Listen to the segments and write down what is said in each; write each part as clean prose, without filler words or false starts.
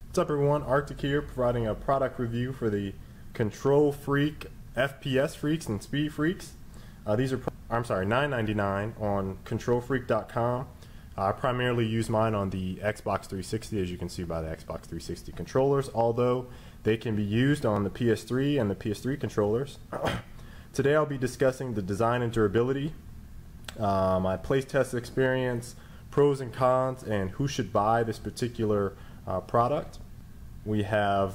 What's up everyone, Arctic here, providing a product review for the Kontrol Freek, FPS Freeks, and Speed Freeks. These are $9.99 on KontrolFreek.com. I primarily use mine on the Xbox 360, as you can see by the Xbox 360 controllers, although they can be used on the PS3 and the PS3 controllers. Today I'll be discussing the design and durability, my playtest experience, pros and cons, and who should buy this particular product. We have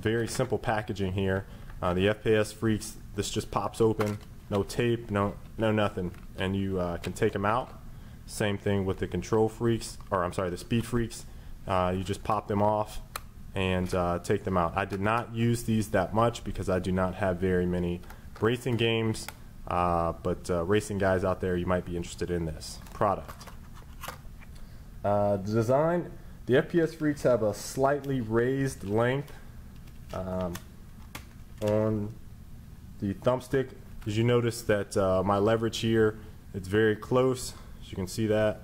very simple packaging here. The FPS Freeks, this just pops open, no tape, no nothing, and you can take them out. Same thing with the Kontrol Freeks, or I'm sorry, the Speed Freeks. You just pop them off and take them out. I did not use these that much because I do not have very many racing games, but racing guys out there, you might be interested in this product. The design, the FPS Freeks have a slightly raised length on the thumbstick. As you notice that my leverage here, it's very close. As you can see that.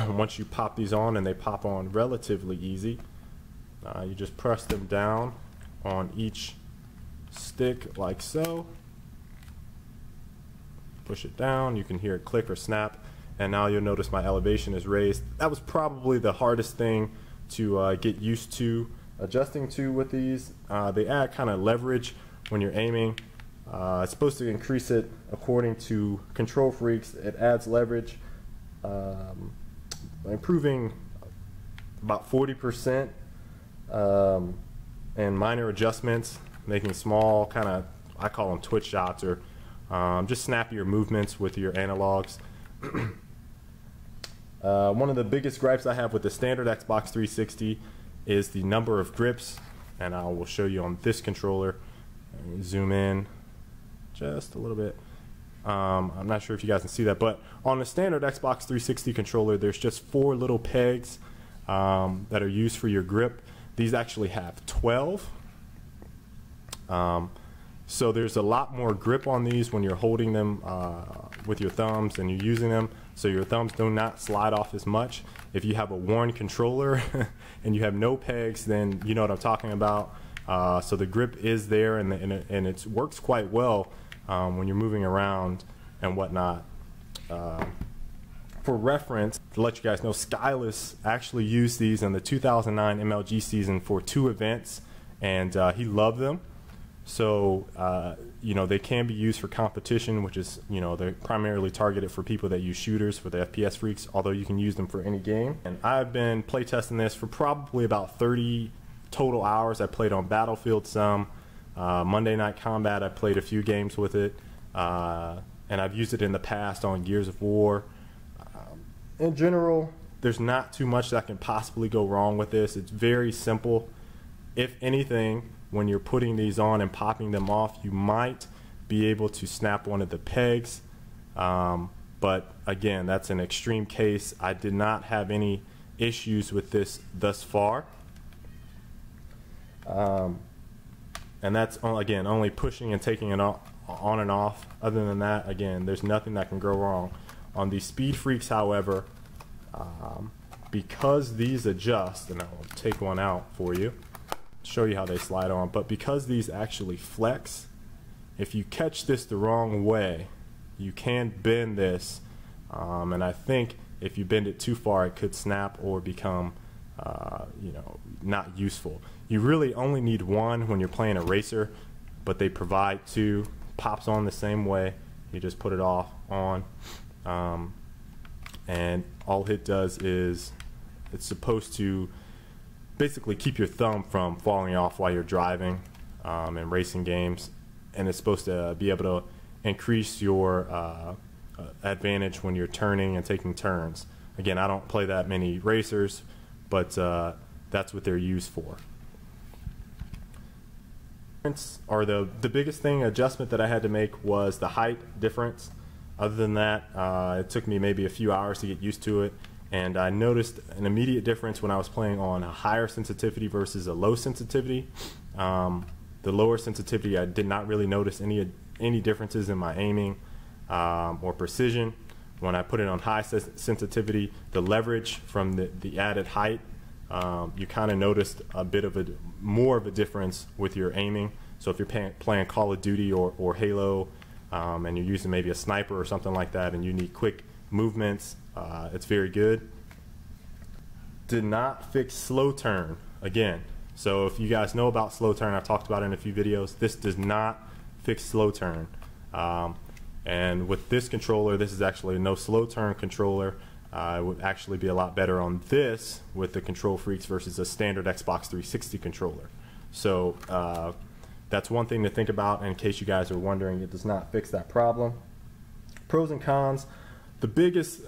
Once you pop these on, and they pop on relatively easy, you just press them down on each stick like so. Push it down, you can hear it click or snap. And now you'll notice my elevation is raised. That was probably the hardest thing to get used to adjusting to with these. They add kind of leverage when you're aiming. It's supposed to increase it according to Kontrol Freeks. It adds leverage, improving about 40%, and minor adjustments, making small kind of, I call them twitch shots, or just snappier movements with your analogs. One of the biggest gripes I have with the standard Xbox 360 is the number of grips, and I will show you on this controller. Zoom in just a little bit. I'm not sure if you guys can see that, but on the standard Xbox 360 controller, there's just 4 little pegs that are used for your grip. These actually have 12. So there's a lot more grip on these when you're holding them with your thumbs and you're using them, so your thumbs do not slide off as much. If you have a worn controller and you have no pegs, then you know what I'm talking about. So the grip is there, and it works quite well when you're moving around and whatnot. For reference, to let you guys know, Skyless actually used these in the 2009 MLG season for 2 events, and he loved them. So, you know, they can be used for competition, which is, you know, they're primarily targeted for people that use shooters, for the FPS Freeks, although you can use them for any game. And I've been playtesting this for probably about 30 total hours. I played on Battlefield some. Monday Night Combat, I played a few games with it. And I've used it in the past on Gears of War. In general, there's not too much that can possibly go wrong with this. It's very simple. If anything, when you're putting these on and popping them off, you might be able to snap one of the pegs, but again, that's an extreme case. I did not have any issues with this thus far, and that's again only pushing and taking it on and off. Other than that, again, there's nothing that can go wrong. On the Speed Freeks, however, because these adjust, and I'll take one out for you, show you how they slide on, but because these actually flex, if you catch this the wrong way, you can bend this, and I think if you bend it too far, it could snap or become you know, not useful. You really only need one when you're playing a racer, but they provide 2. Pops on the same way. You just put it off on, and all it does is it's supposed to basically keep your thumb from falling off while you're driving in racing games, and it's supposed to be able to increase your advantage when you're turning and taking turns. Again, I don't play that many racers, but that's what they're used for. Or the biggest adjustment that I had to make was the height difference. Other than that, it took me maybe a few hours to get used to it. And I noticed an immediate difference when I was playing on a higher sensitivity versus a low sensitivity. The lower sensitivity, I did not really notice any differences in my aiming or precision. When I put it on high sensitivity, the leverage from the added height you kind of noticed a bit of more of a difference with your aiming. So if you're playing Call of Duty or Halo, and you're using maybe a sniper or something like that, and you need quick movements, it's very good. Did not fix slow turn again. So if you guys know about slow turn, I've talked about it in a few videos. This does not fix slow turn. And with this controller, this is actually a no slow turn controller. It would actually be a lot better on this with the Kontrol Freeks versus a standard Xbox 360 controller. So that's one thing to think about in case you guys are wondering. It does not fix that problem. Pros and cons. The biggest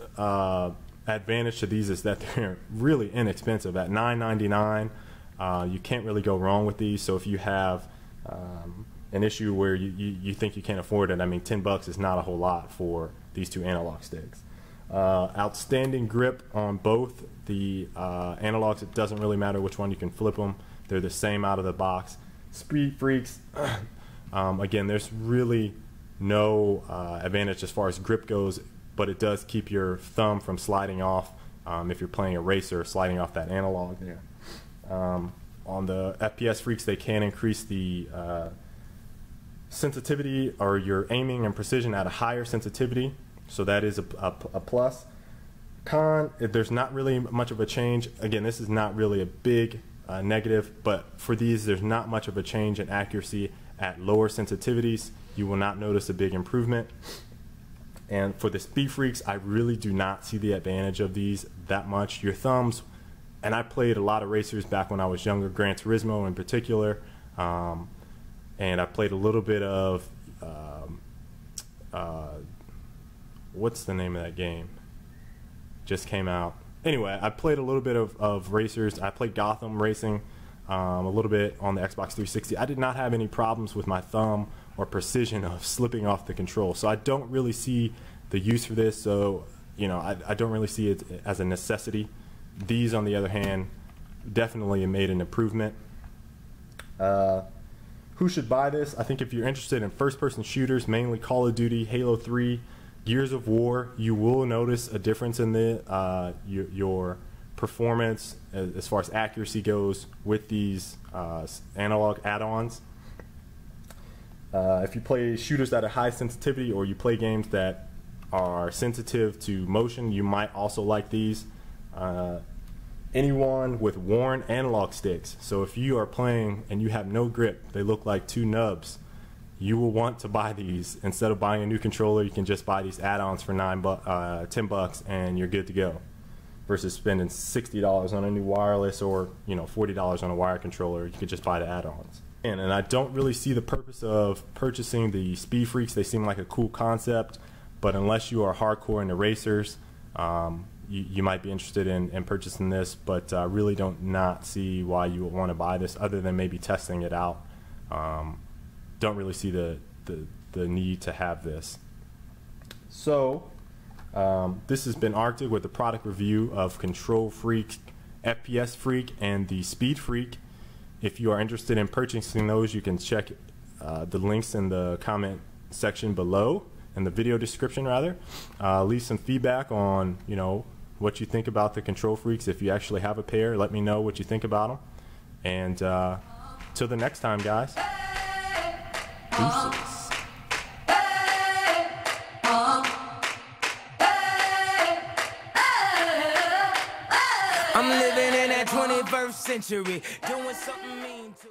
advantage to these is that they're really inexpensive. At $9.99, you can't really go wrong with these. So if you have an issue where you think you can't afford it, I mean, $10 is not a whole lot for these two analog sticks. Outstanding grip on both the analogs. It doesn't really matter which one, you can flip them. They're the same out of the box. Speed Freeks, again, there's really no advantage as far as grip goes, but it does keep your thumb from sliding off if you're playing a racer, sliding off that analog there. On the FPS Freeks, they can increase the sensitivity or your aiming and precision at a higher sensitivity, so that is a plus. Con, there's not really much of a change. Again, this is not really a big negative, but for these, there's not much of a change in accuracy at lower sensitivities. You will not notice a big improvement. And for the Speed Freeks, I really do not see the advantage of these that much. Your thumbs, and I played a lot of racers back when I was younger, Gran Turismo in particular, and I played a little bit of, what's the name of that game? Just came out. Anyway, I played a little bit of racers. I played Gotham Racing a little bit on the Xbox 360. I did not have any problems with my thumb or precision of slipping off the control. So I don't really see the use for this. So, you know, I don't really see it as a necessity. These, on the other hand, definitely made an improvement. Who should buy this? I think if you're interested in first-person shooters, mainly Call of Duty, Halo 3, Gears of War, you will notice a difference in the your performance as far as accuracy goes with these analog add-ons. If you play shooters at a high sensitivity, or you play games that are sensitive to motion, you might also like these. Anyone with worn analog sticks, so if you are playing and you have no grip, they look like two nubs, you will want to buy these. Instead of buying a new controller, you can just buy these add-ons for $10 and you're good to go, versus spending $60 on a new wireless, or, you know, $40 on a wired controller. You could just buy the add-ons. And I don't really see the purpose of purchasing the Speed Freeks. They seem like a cool concept, but unless you are hardcore into racers, you might be interested in purchasing this, but I really don't not see why you would want to buy this other than maybe testing it out. Don't really see the need to have this. So this has been Arctic with the product review of Kontrol Freek, FPS Freek, and the Speed Freek. If you are interested in purchasing those, you can check the links in the comment section below, in the video description rather. Leave some feedback on, you know, what you think about the Kontrol Freeks. If you actually have a pair, let me know what you think about them. And till the next time, guys. Deuces. I'm living in that 21st century, doing something mean to